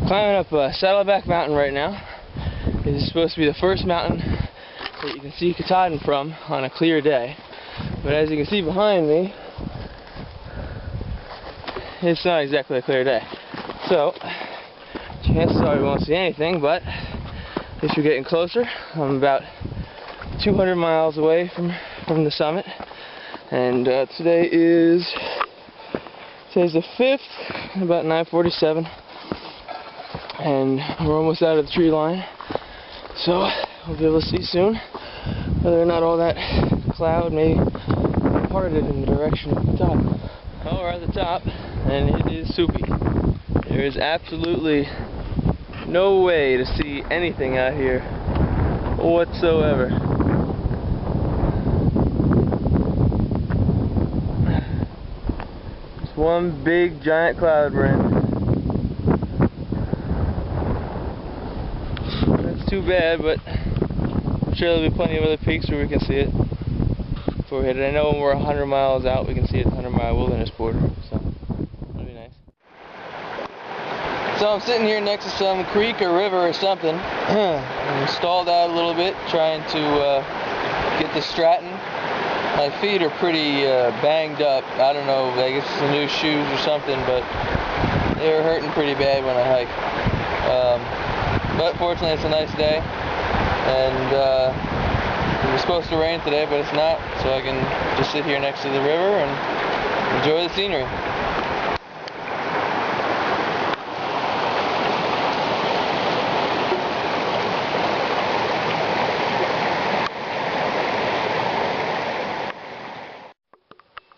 Climbing up Saddleback Mountain right now. This is supposed to be the first mountain that you can see Katahdin from on a clear day. But as you can see behind me, it's not exactly a clear day. So, chances are we won't see anything, but at least we're getting closer. I'm about 200 miles away from the summit. And today's the 5th, about 9:47. And we're almost out of the tree line, so we'll be able to see soon whether or not all that cloud may be parted in the direction of the top. Oh, we're at the top, and it is soupy. There is absolutely no way to see anything out here whatsoever. It's one big giant cloud we're in. Too bad, but I'm sure there'll be plenty of other peaks where we can see it before we hit it. I know when we're 100 miles out, we can see it at the 100-mile wilderness border, so that'll be nice. So I'm sitting here next to some creek or river or something. I'm stalled out a little bit trying to get to Stratton. My feet are pretty banged up. I don't know, I guess it's the new shoes or something, but they were hurting pretty bad when I hiked. But fortunately it's a nice day, and it was supposed to rain today, but it's not, so I can just sit here next to the river and enjoy the scenery.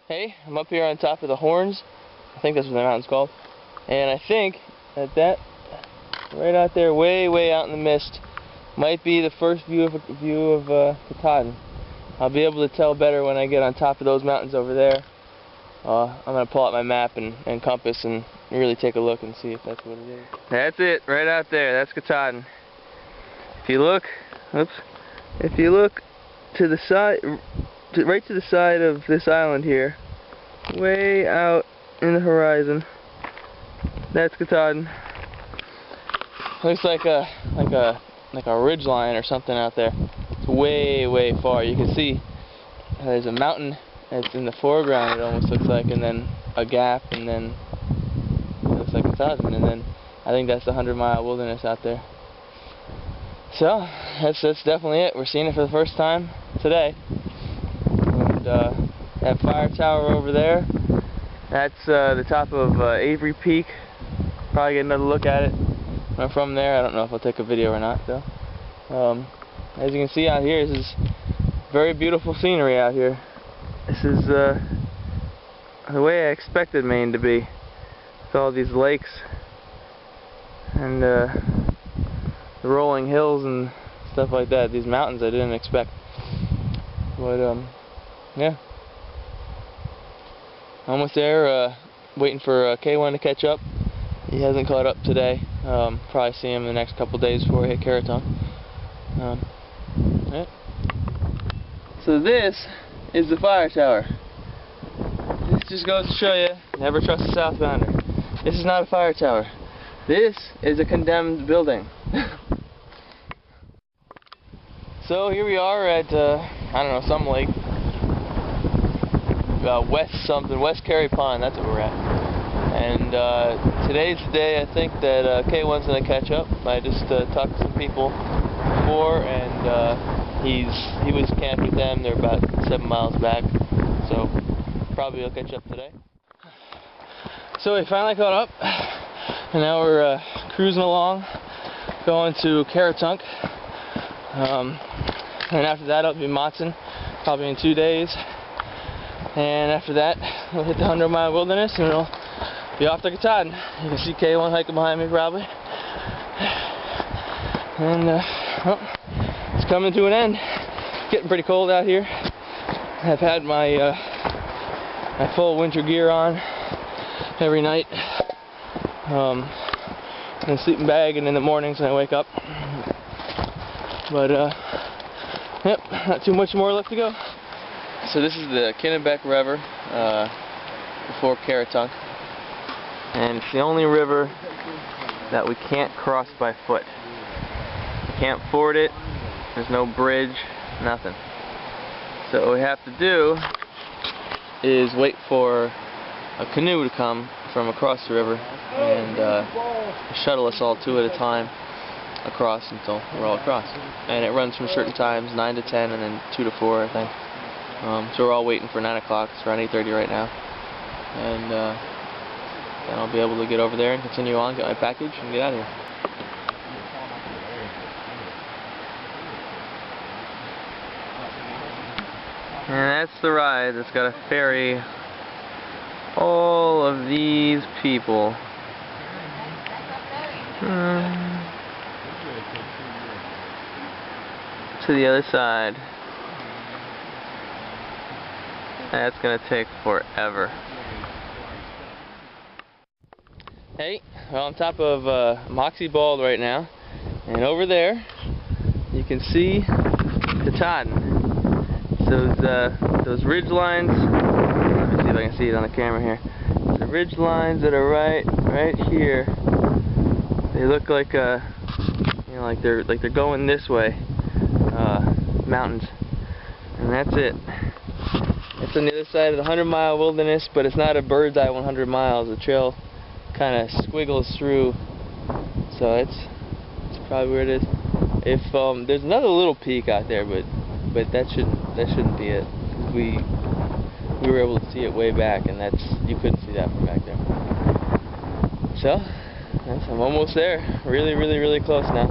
Hey, I'm up here on top of the Horns. I think that's what the mountain's called, and I think that right out there, way out in the mist, might be the first view of Katahdin. I'll be able to tell better when I get on top of those mountains over there. I'm going to pull out my map and compass and really take a look and see if that's what it is. That's it, right out there. That's Katahdin. If you look, if you look to the side, right to the side of this island here, way out in the horizon, that's Katahdin. Looks like a ridge line or something out there. It's way far. You can see there's a mountain that's in the foreground, it almost looks like, and then a gap, and then it looks like Katahdin, and then I think that's the 100-mile wilderness out there. So that's definitely it. We're seeing it for the first time today. And that fire tower over there, that's the top of Avery Peak. Probably get another look at it from there. I don't know if I'll take a video or not, though. As you can see out here, this is very beautiful scenery out here. This is the way I expected Maine to be, with all these lakes and the rolling hills and stuff like that. These mountains I didn't expect, but yeah, almost there. Waiting for K1 to catch up. He hasn't caught up today. Probably see him in the next couple days before we hit Caratunk. Yeah. So this is the fire tower. This just goes to show you, never trust a southbounder. This is not a fire tower. This is a condemned building. So here we are at, I don't know, some lake. West Carey Pond, that's what we're at. And today's the day I think that K1's going to catch up. I just talked to some people before, and he was camped with them. They're about 7 miles back, so probably he'll catch up today. So we finally caught up, and now we're cruising along, going to Caratunk. And after that it'll be Matson, probably in 2 days. And after that we'll hit the 100-mile wilderness, and we'll be off to Katahdin. You can see K1 hiking behind me probably. And well, it's coming to an end. It's getting pretty cold out here. I've had my my full winter gear on every night. In a sleeping bag, and in the mornings when I wake up. But yep, not too much more left to go. So this is the Kennebec River before Caratunk, and it's the only river that we can't cross by foot. We can't ford it, there's no bridge, nothing. So what we have to do is wait for a canoe to come from across the river and shuttle us all two at a time across until we're all across. And it runs from certain times, 9 to 10 and then 2 to 4 I think. So we're all waiting for 9 o'clock, it's around 8:30 right now. And then I'll be able to get over there and continue on, get my package and get out of here. And that's the ride that's got to ferry all of these people. To the other side. That's gonna take forever. Hey, well, I'm on top of Moxie Bald right now, and over there you can see Katahdin. Those ridge lines. Let me see if I can see it on the camera here. The ridge lines that are right here. They look like like they're going this way. Mountains, and that's it. It's on the other side of the 100-mile wilderness, but it's not a bird's eye 100 miles. The trail kind of squiggles through, so it's probably where it is. If there's another little peak out there, but that shouldn't be it. We were able to see it way back, and you couldn't see that from back there. So I'm almost there. Really close now.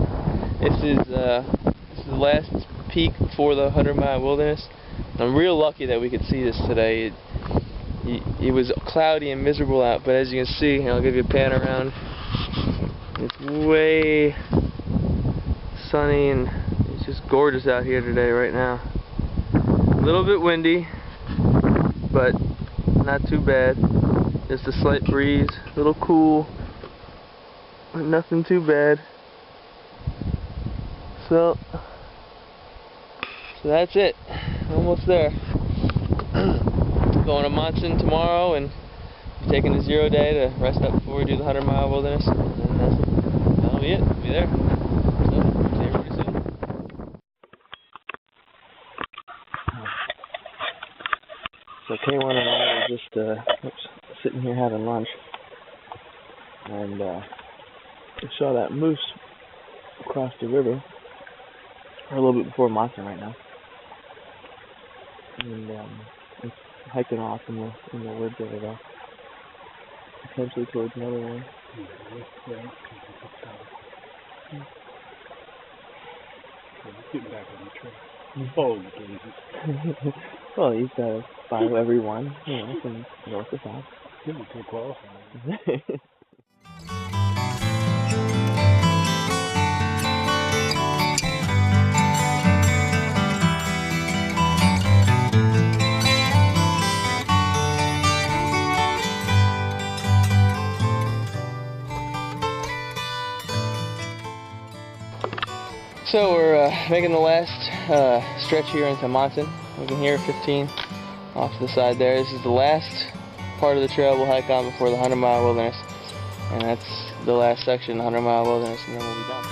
This is the last peak before the 100-mile wilderness. I'm real lucky that we could see this today. It was cloudy and miserable out, but as you can see, I'll give you a pan around. It's way sunny and it's just gorgeous out here today right now. A little bit windy, but not too bad. Just a slight breeze, a little cool, but nothing too bad. So that's it. Almost there. Going to Monson tomorrow and taking a 0 day to rest up before we do the 100-mile wilderness. And then that'll be it. We'll be there. So, see everybody soon. So K1 and I are just sitting here having lunch. And we saw that moose across the river. We're a little bit before Monson right now. And it's hiking off in the woods over there. Potentially towards another one. Getting back on the trail. Oh, Jesus. Well, he's got to follow everyone, from north to south. Getting too close. So we're making the last stretch here into Monson. We can hear 15 off to the side there. This is the last part of the trail we'll hike on before the 100-mile wilderness. And that's the last section, the 100-mile wilderness, and then we'll be done.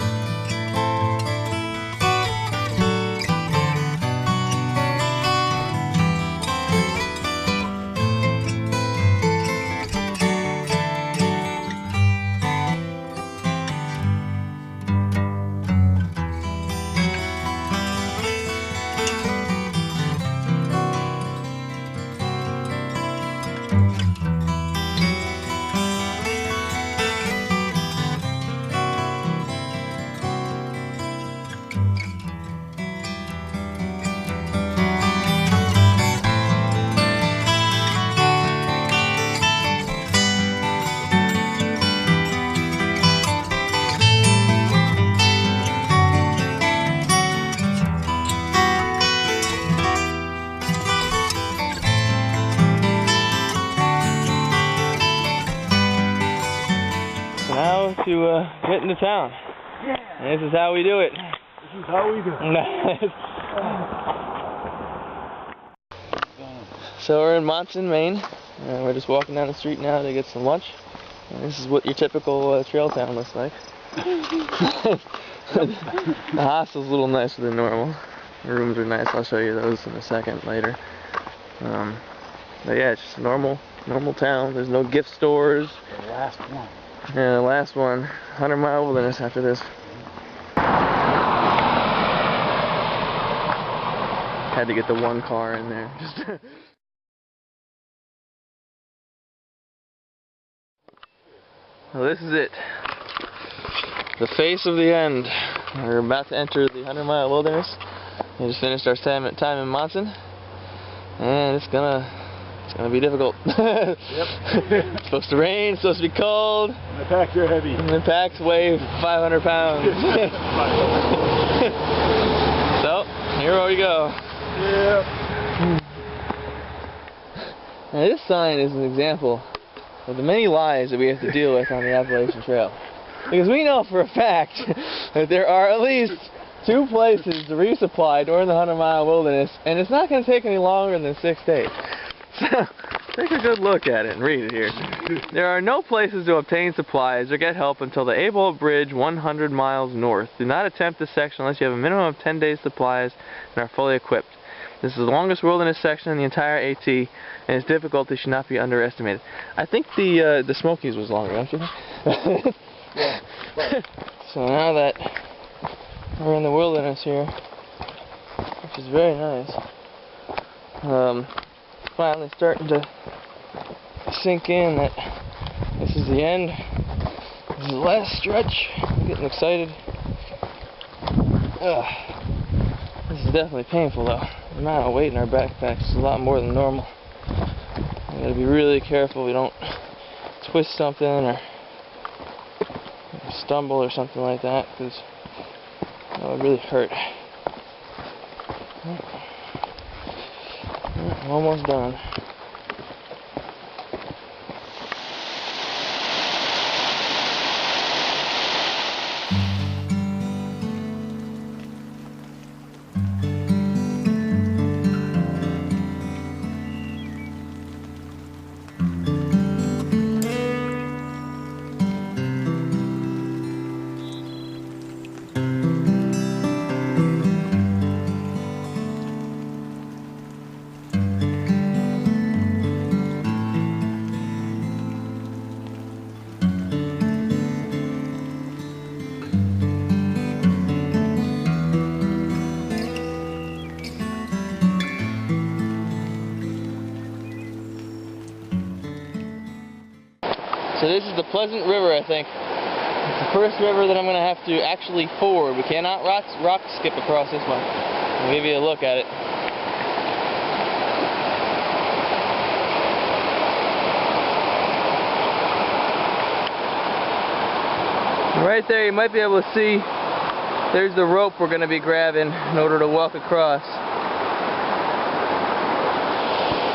Now to get into town. Yeah. And this is how we do it. This is how we do it. So we're in Monson, Maine. We're just walking down the street now to get some lunch. And this is what your typical trail town looks like. The hostel's a little nicer than normal. The rooms are nice. I'll show you those in a second later. But yeah, it's just a normal town. There's no gift stores. The last one. Yeah, the last one. 100-mile wilderness after this. Had to get the one car in there. Well, this is it. The face of the end. We're about to enter the 100-mile wilderness. We just finished our time in Monson, and it's gonna be difficult. Yep. It's supposed to rain. It's supposed to be cold. And the packs are heavy. And the packs weigh 500 pounds. So here we go. Yep. Now this sign is an example of the many lies that we have to deal with on the Appalachian Trail. Because we know for a fact that there are at least 2 places to resupply during the 100-mile wilderness, and it's not going to take any longer than 6 days. So, take a good look at it and read it here. There are no places to obtain supplies or get help until the Able Bridge 100 miles north. Do not attempt this section unless you have a minimum of 10 days supplies and are fully equipped. This is the longest wilderness section in the entire AT, and its difficulty should not be underestimated. I think the Smokies was longer, don't you think? Yeah. Right. So now that we're in the wilderness here, which is very nice, finally starting to sink in that this is the end. This is the last stretch. I'm getting excited. This is definitely painful though. The amount of weight in our backpacks is a lot more than normal. We gotta be really careful we don't twist something or stumble or something like that, because that would really hurt. I'm almost done. So this is the Pleasant River, I think. It's the first river that I'm going to have to actually ford. We cannot rock skip across this one. I'll give you a look at it. Right there you might be able to see there's the rope we're going to be grabbing in order to walk across.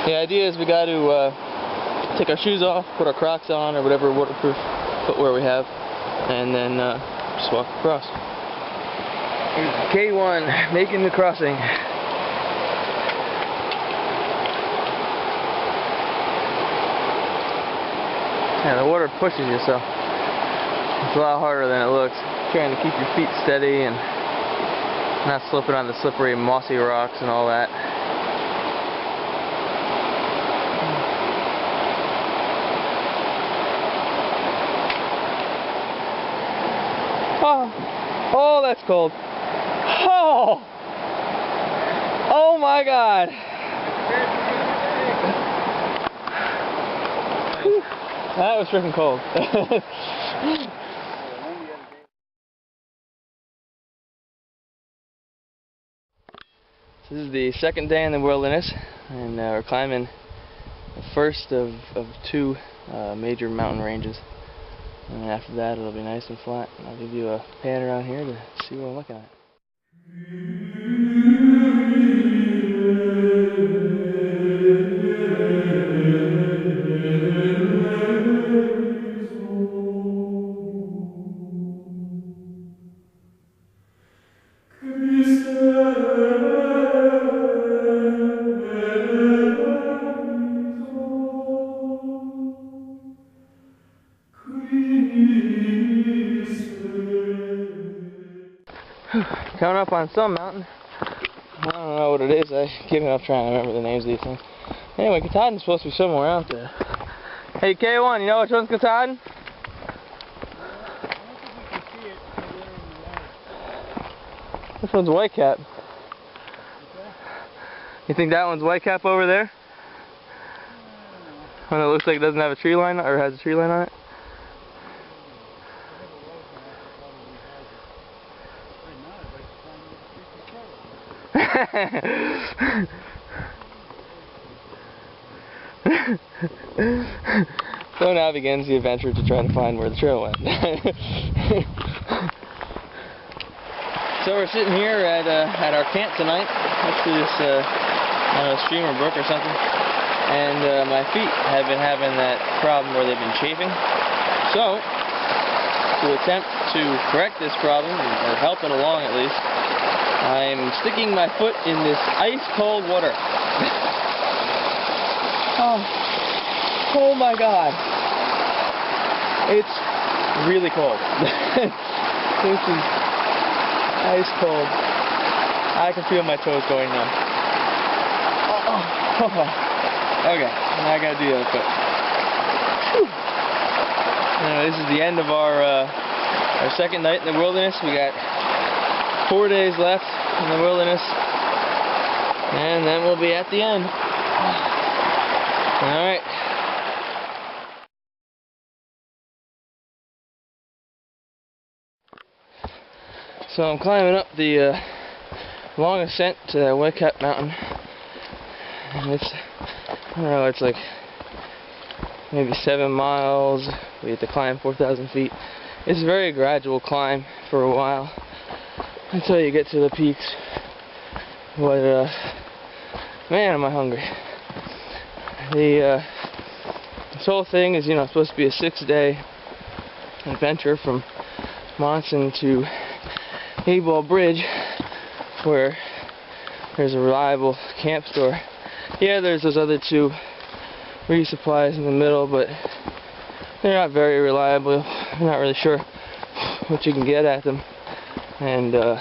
The idea is we got to take our shoes off, put our Crocs on, or whatever waterproof footwear we have, and then just walk across. Here's K1 making the crossing. Yeah, the water pushes you, so it's a lot harder than it looks. Trying to keep your feet steady and not slipping on the slippery, mossy rocks and all that. Oh, that's cold. Oh! Oh my God! Whew. That was freaking cold. This is the second day in the wilderness, and we're climbing the first of 2 major mountain ranges. And after that it'll be nice and flat. And I'll give you a pan around here to see what I'm looking at. coming up on some mountain. I don't know what it is. I've given up trying to remember the names of these things. Anyway, Katahdin's supposed to be somewhere out there. Hey, K1, you know which one's Katahdin? This one's Whitecap. You think that one's Whitecap over there? One that looks like it doesn't have a tree line, or has a tree line on it? So now begins the adventure to try to find where the trail went. So we're sitting here at our camp tonight, next to this I don't know, stream or brook or something, and my feet have been having that problem where they've been chafing. So to attempt to correct this problem, or help it along at least, I'm sticking my foot in this ice cold water. Oh my God, it's really cold. This is ice cold. I can feel my toes going numb. Okay, now I gotta do the other foot. Anyway, this is the end of our second night in the wilderness. We got 4 days left in the wilderness, and then we'll be at the end. Alright. So I'm climbing up the long ascent to that Whitecap mountain, and it's, I don't know, it's like maybe 7 miles. We have to climb 4,000 feet. It's a very gradual climb for a while until you get to the peaks. But man, am I hungry. This whole thing is, supposed to be a 6-day adventure from Monson to Ball Bridge, where there's a reliable camp store. Yeah, there's those other 2 resupplies in the middle, but they're not very reliable. I'm not really sure what you can get at them, and I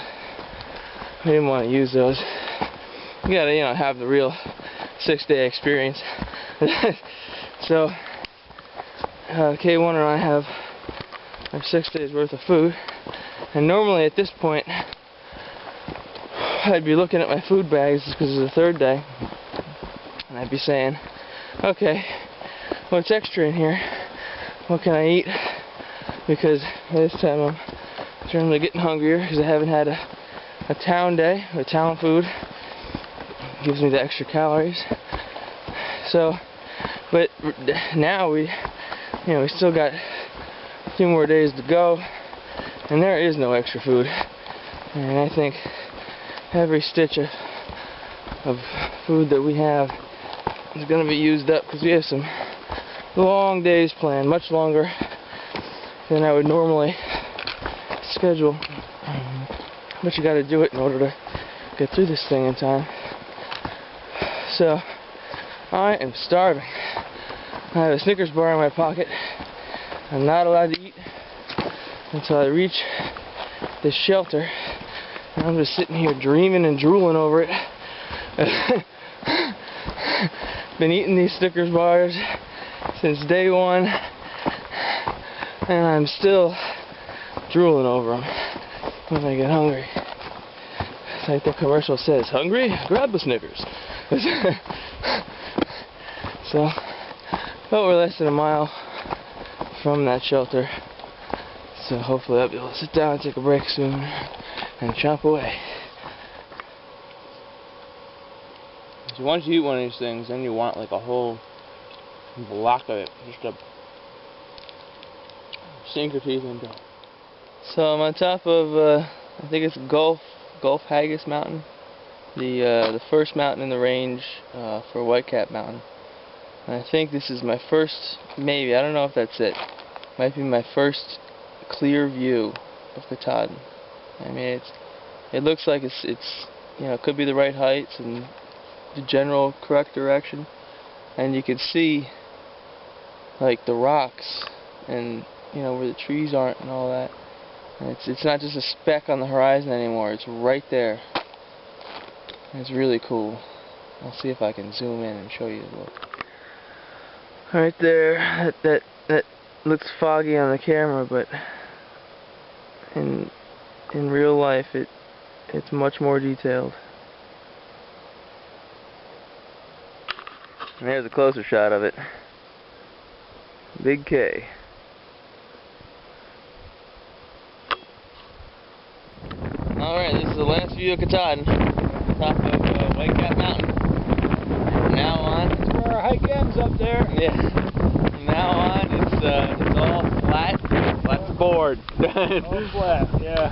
didn't want to use those. You gotta, have the real 6-day experience. So K1 and I have our 6 days worth of food. And normally at this point, I'd be looking at my food bags because it's the 3rd day, and I'd be saying, okay, what's extra in here? What can I eat? Because this time I'm generally getting hungrier because I haven't had a town day or town food. It gives me the extra calories. So, but now we still got a few more days to go. And there is no extra food, and I think every stitch of food that we have is going to be used up because we have some long days planned, much longer than I would normally schedule. But you got to do it in order to get through this thing in time. So I am starving. I have a Snickers bar in my pocket. I'm not allowed to eat until I reach this shelter, and I'm just sitting here dreaming and drooling over it. Been eating these Snickers bars since day 1, and I'm still drooling over them when I get hungry. It's like the commercial says, hungry? Grab the Snickers. So, but we're less than a mile from that shelter. So hopefully I'll be able to sit down and take a break soon and chomp away. So once you eat one of these things, then you want like a whole block of it, just to sink your teeth into. So I'm on top of, I think it's Gulf Haggis Mountain, the first mountain in the range for Whitecap Mountain. And I think this is my first, maybe, I don't know if that's it, might be my first clear view of Katahdin. I mean, it looks like it's it could be the right heights and the general correct direction, and you can see like the rocks and where the trees aren't and all that. It's not just a speck on the horizon anymore. It's right there. It's really cool. I'll see if I can zoom in and show you. Look. Right there. That looks foggy on the camera, but in real life it's much more detailed. And here's a closer shot of it. Big K. Alright, this is the last view of Katahdin, top of White Cap Mountain. From now on, That's where our hike ends up there. yeah. From now on, it's all flat to board. All flat, yeah.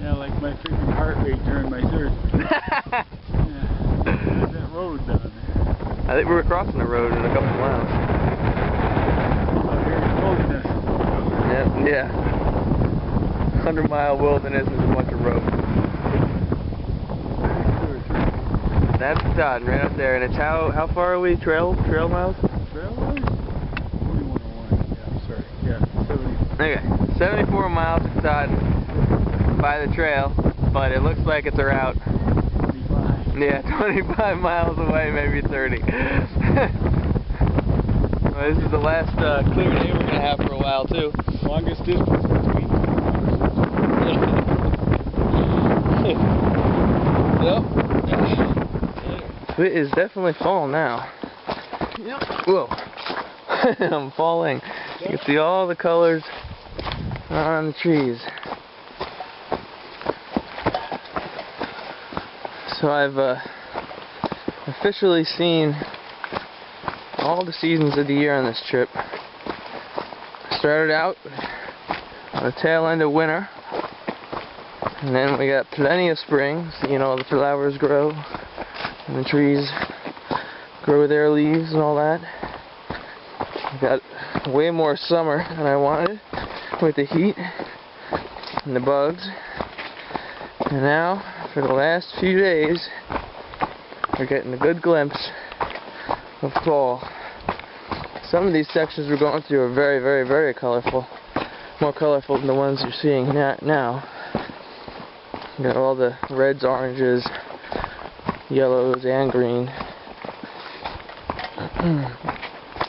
Yeah, like my freaking heart rate during my surgery. Yeah. There's that road down there. I think we were crossing the road in a couple miles. Out here in the wilderness. Yeah. 100-mile wilderness is a bunch of roads. That's Katahdin right up there, and it's how far are we? Trail miles? Trail miles? 4101. Yeah, sorry. Yeah, 70. Okay, 74 miles to Katahdin by the trail, but it looks like it's a route. 25. Yeah, 25 miles away, maybe 30. Well, this is the last clear day we're going to have for a while, too. Longest distance between. Yep. It is definitely fall now. Yep. Whoa. I'm falling. You can see all the colors on the trees. So I've officially seen all the seasons of the year on this trip. Started out on the tail end of winter, and then we got plenty of spring. So, you know, the flowers grow and the trees grow their leaves and all that. We got way more summer than I wanted with the heat and the bugs. And now, for the last few days, we're getting a good glimpse of fall. Some of these sections we're going through are very, very, very colorful. More colorful than the ones you're seeing now. You got all the reds, oranges, yellows, and green.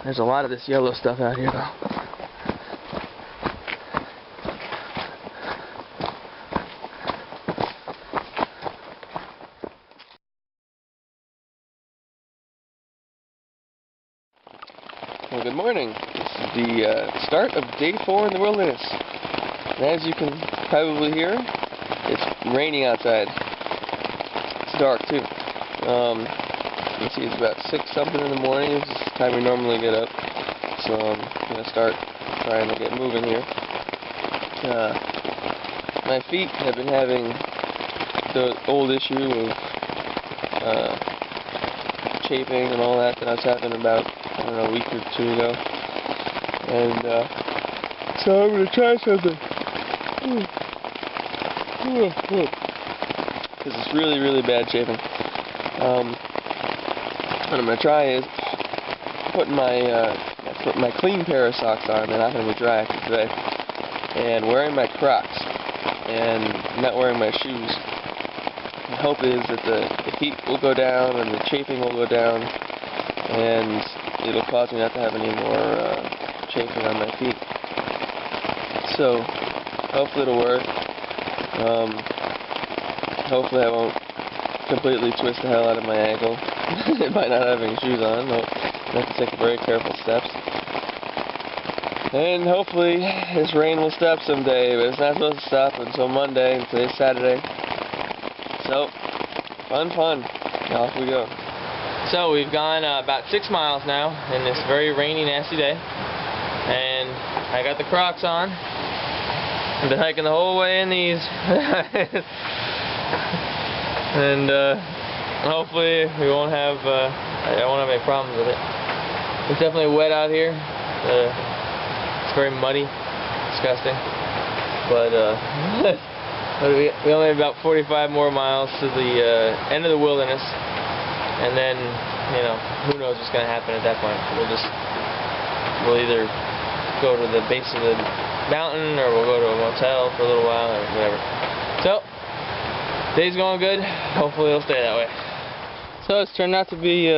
There's a lot of this yellow stuff out here, though. Well, good morning. This is the start of day 4 in the wilderness. And as you can probably hear, it's raining outside. It's dark too. You can see it's about 6 something in the morning. This is the time we normally get up. So I'm going to start trying to get moving here. My feet have been having the old issue of chafing and all that was happening about, I don't know, a week or 2 ago. And so I'm going to try something. Because it's really, really bad chafing. What I'm going to try is putting my clean pair of socks on. They're not going to be dry after today. And wearing my Crocs. And not wearing my shoes. The hope is that the heat will go down and the chafing will go down. And it'll cause me not to have any more chafing on my feet. So, hopefully it'll work. Hopefully I won't completely twist the hell out of my ankle by not having shoes on. I have to take very careful steps. And hopefully this rain will stop someday, but it's not supposed to stop until Monday, and today's Saturday. So, fun. Off we go. So we've gone about 6 miles now in this very rainy, nasty day. And I got the Crocs on. I've been hiking the whole way in these. And hopefully we won't have I won't have any problems with it. It's definitely wet out here. It's very muddy, disgusting. But we only have about 45 more miles to the end of the wilderness, and then, you know, who knows what's going to happen at that point. We'll either go to the base of the mountain, or we'll go to a motel for a little while, or whatever. So, day's going good. Hopefully it'll stay that way. So it's turned out to be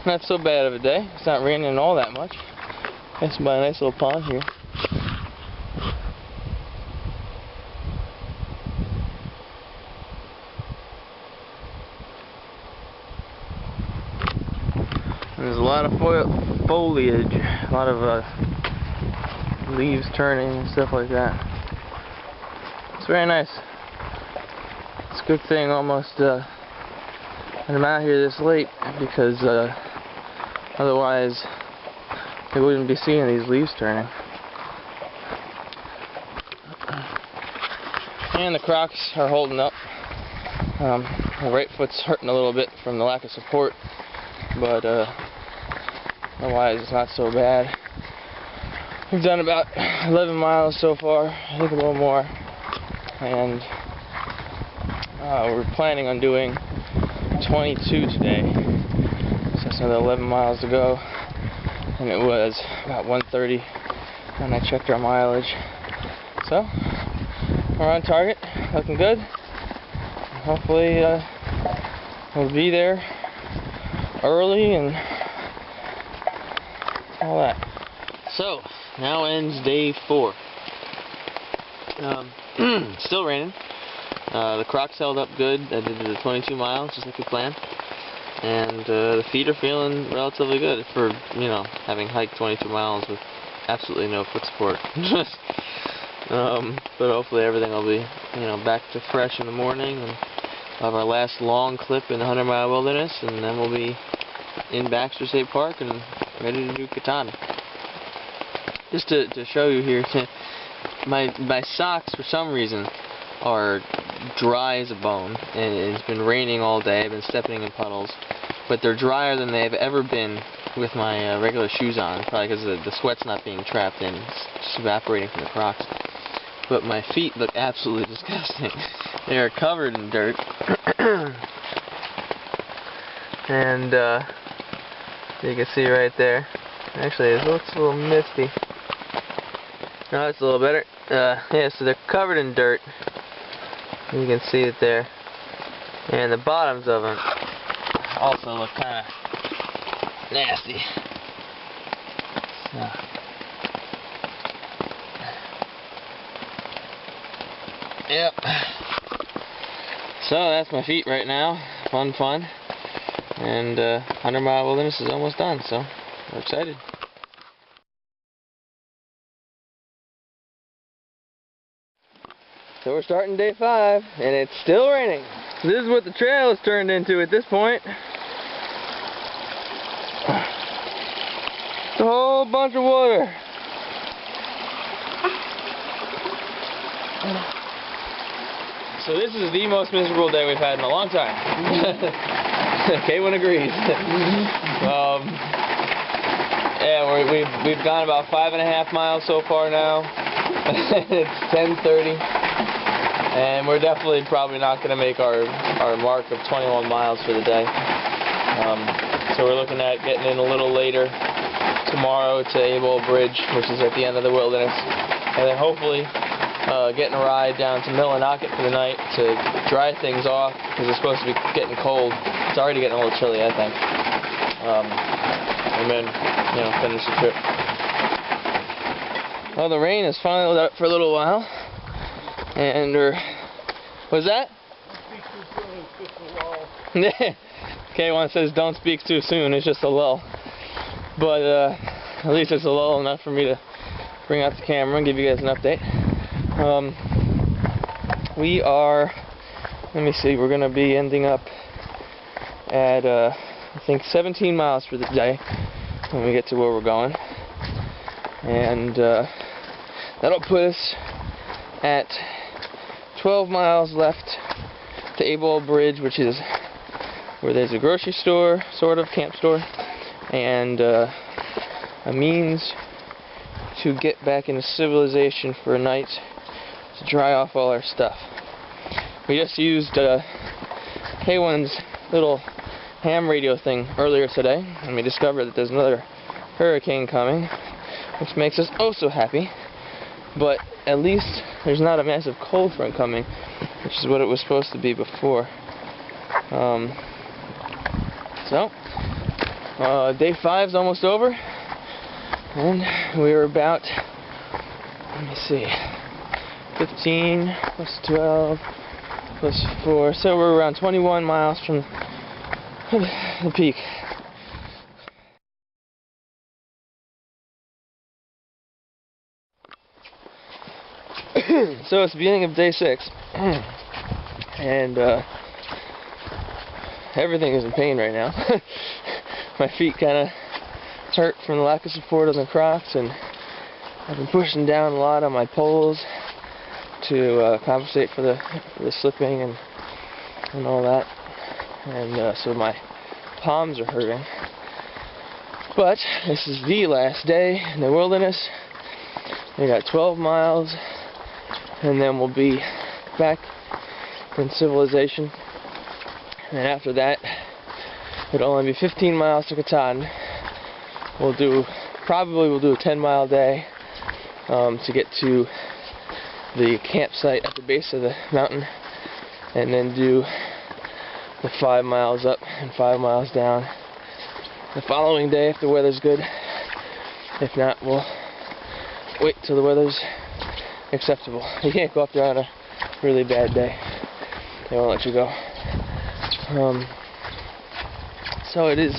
not so bad of a day. It's not raining all that much. That's by a nice little pond here. And there's a lot of foliage, a lot of leaves turning and stuff like that. It's very nice. It's a good thing almost I'm out here this late, because otherwise we wouldn't be seeing these leaves turning. And the Crocs are holding up. My right foot's hurting a little bit from the lack of support, but otherwise it's not so bad. We've done about 11 miles so far, I think a little more, and we're planning on doing 22 today, so that's another 11 miles to go, and it was about 1:30 when I checked our mileage. So we're on target, looking good. Hopefully we'll be there early and all that. So now ends day 4. Still raining. The Crocs held up good. I did the 22 miles just like we planned, and the feet are feeling relatively good for, you know, having hiked 22 miles with absolutely no foot support. But hopefully everything will be, you know, back to fresh in the morning, and we'll have our last long clip in the 100-mile wilderness, and then we'll be in Baxter State Park and ready to do Katana. Just to show you here, my socks for some reason are dry as a bone, and it's been raining all day. I've been stepping in puddles, but they're drier than they've ever been with my regular shoes on, probably because the sweat's not being trapped in, it's just evaporating from the Crocs. But my feet look absolutely disgusting. They are covered in dirt. And you can see right there, actually it looks a little misty. No, it's a little better. Yeah, so they're covered in dirt. You can see it there. And the bottoms of them also look kind of nasty. So. Yep. So that's my feet right now. Fun. And 100-mile wilderness is almost done, so we're excited. So we're starting day 5, and it's still raining. This is what the trail has turned into at this point. It's a whole bunch of water. So this is the most miserable day we've had in a long time. K1 agrees. Yeah, we've gone about 5.5 miles so far now. It's 10:30. And we're definitely probably not going to make our mark of 21 miles for the day. So we're looking at getting in a little later tomorrow to Able Bridge, which is at the end of the wilderness. And then hopefully getting a ride down to Millinocket for the night to dry things off, because it's supposed to be getting cold. It's already getting a little chilly, I think. And then, you know, finish the trip. Well, the rain has finally let up for a little while. And what's that? K1 says don't speak too soon, it's just a lull. But at least it's a lull enough for me to bring out the camera and give you guys an update. We are, let me see, we're going to be ending up at I think 17 miles for the day when we get to where we're going. And that'll put us at 12 miles left to Able Bridge, which is where there's a grocery store, sort of, camp store, and a means to get back into civilization for a night to dry off all our stuff. We just used K1's little ham radio thing earlier today, and we discovered that there's another hurricane coming. which makes us oh so happy. But at least there's not a massive cold front coming, which is what it was supposed to be before. Day 5's almost over, and we're about, let me see, 15 plus 12 plus 4, so we're around 21 miles from the peak. So it's the beginning of day 6, and everything is in pain right now. My feet kind of hurt from the lack of support on the Crocs, and I've been pushing down a lot on my poles to compensate for the slipping and all that, and so my palms are hurting. But this is the last day in the wilderness. We got 12 miles, and then we'll be back in civilization. And after that, it'll only be 15 miles to Katahdin. We'll do a 10-mile day to get to the campsite at the base of the mountain, and then do the 5 miles up and 5 miles down the following day if the weather's good. If not, we'll wait till the weather's acceptable. You can't go up there on a really bad day. They won't let you go. So it is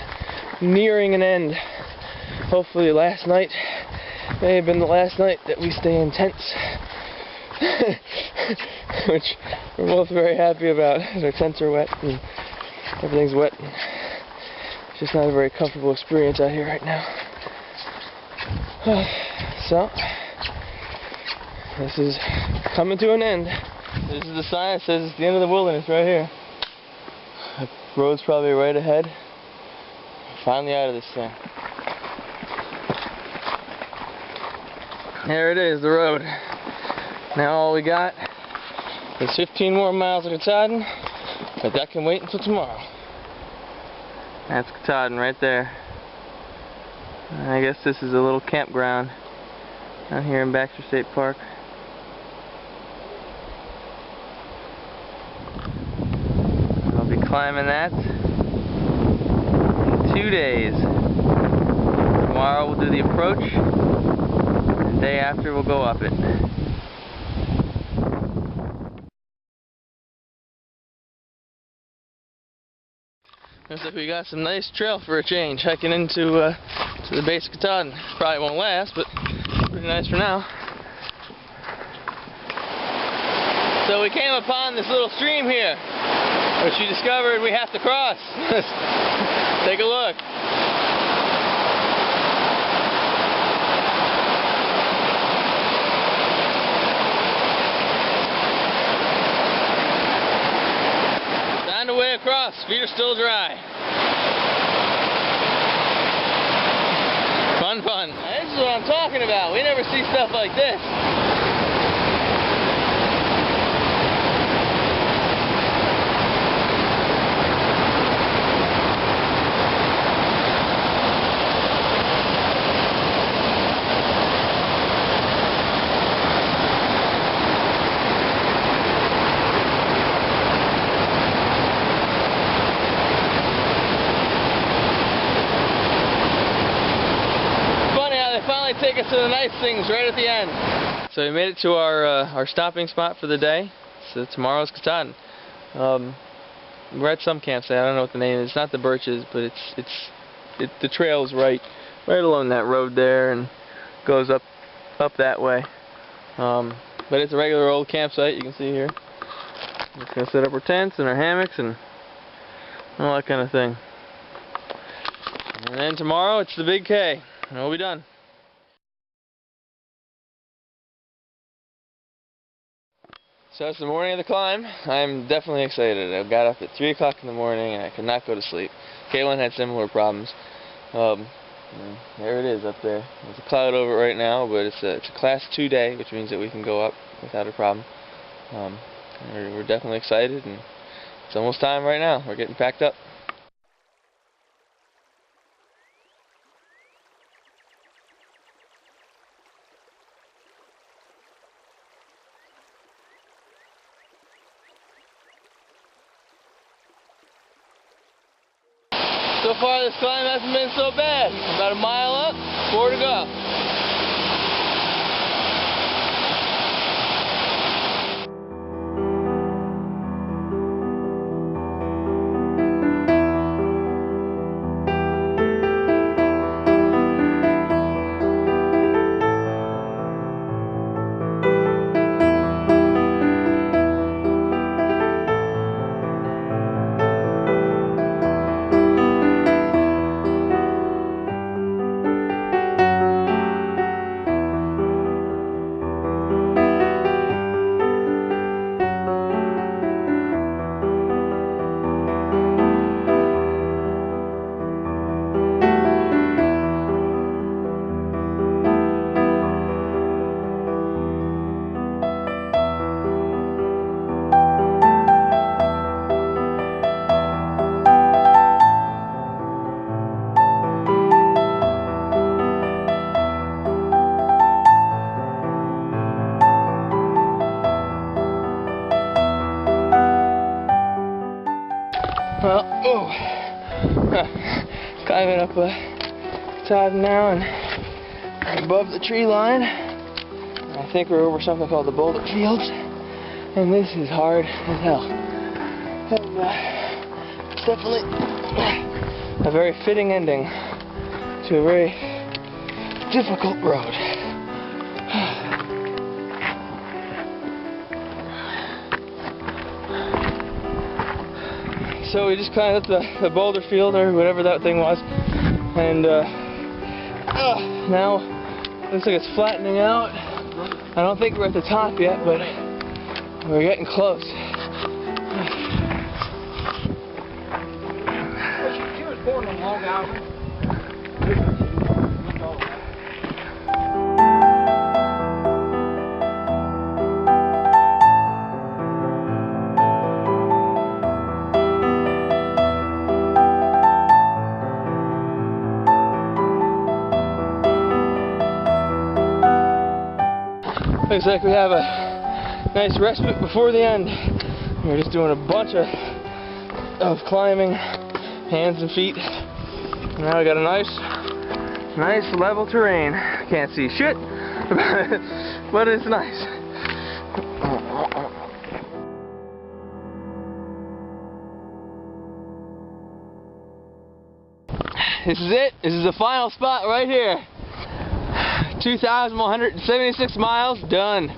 nearing an end. Hopefully last night may have been the last night that we stay in tents. Which we're both very happy about. Our tents are wet and everything's wet. It's just not a very comfortable experience out here right now. So this is coming to an end. This is the sign that says it's the end of the wilderness right here. The road's probably right ahead. Finally out of this thing. There it is, the road. Now all we got is 15 more miles of Katahdin, but that can wait until tomorrow. That's Katahdin right there. I guess this is a little campground out here in Baxter State Park. I'll be climbing that in 2 days. Tomorrow we'll do the approach, and the day after we'll go up it. Looks like we got some nice trail for a change, hiking into to the base of Katahdin. Probably won't last, but pretty nice for now. So we came upon this little stream here, which we discovered we have to cross. Take a look. Found a way across. Feet are still dry. Fun, fun. This is what I'm talking about. We never see stuff like this. Take us to the nice things right at the end. So we made it to our stopping spot for the day. So tomorrow's Katahdin. We're at some campsite. I don't know what the name is. It's not the Birches, but the trail is right along that road there and goes up that way. But it's a regular old campsite. You can see here. We're just gonna set up our tents and our hammocks and all that kind of thing. And then tomorrow it's the Big K, and we'll be done. So it's the morning of the climb. I'm definitely excited. I got up at 3 o'clock in the morning and I could not go to sleep. Caitlin had similar problems. There it is up there. There's a cloud over it right now, but it's a class 2 day, which means that we can go up without a problem. We're definitely excited, and it's almost time right now. We're getting packed up. So far this climb hasn't been so bad. About a mile up, 4 to go. Well, climbing up top now and above the tree line. I think we're over something called the boulder fields, and this is hard as hell. And, it's definitely a very fitting ending to a very difficult road. So we just climbed up the boulder field, or whatever that thing was, and now looks like it's flattening out. I don't think we're at the top yet, but we're getting close. She was born in Long Island. Looks like we have a nice respite before the end. We're just doing a bunch of climbing, hands and feet. And now we got a nice level terrain. Can't see shit, but it's nice. This is it. This is the final spot right here. 2,176 miles done.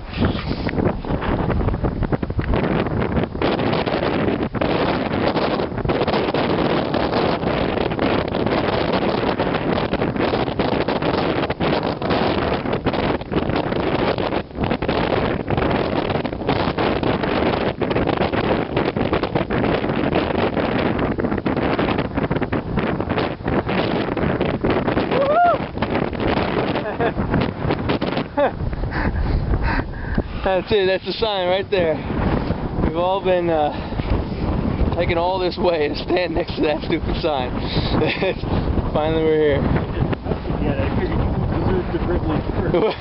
That's it, that's the sign right there. We've all been taking all this way to stand next to that stupid sign. Finally we're here. Yeah, I figured you deserve the privilege first.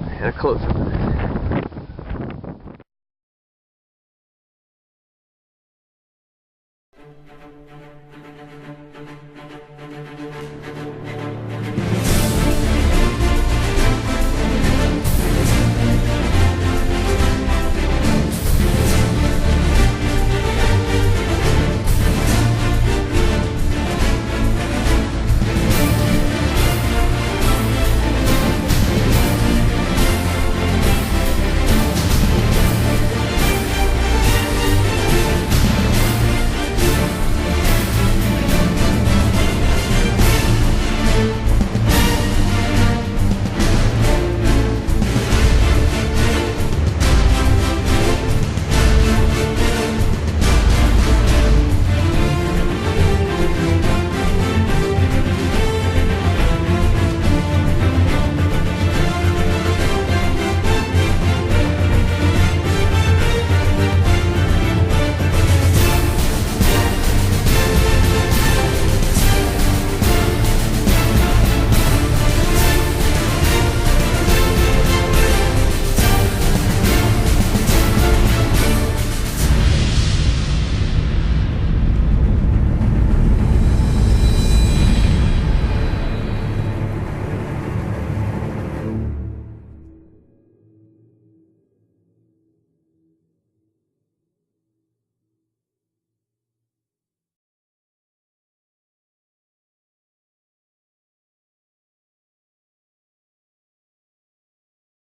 I gotta close it.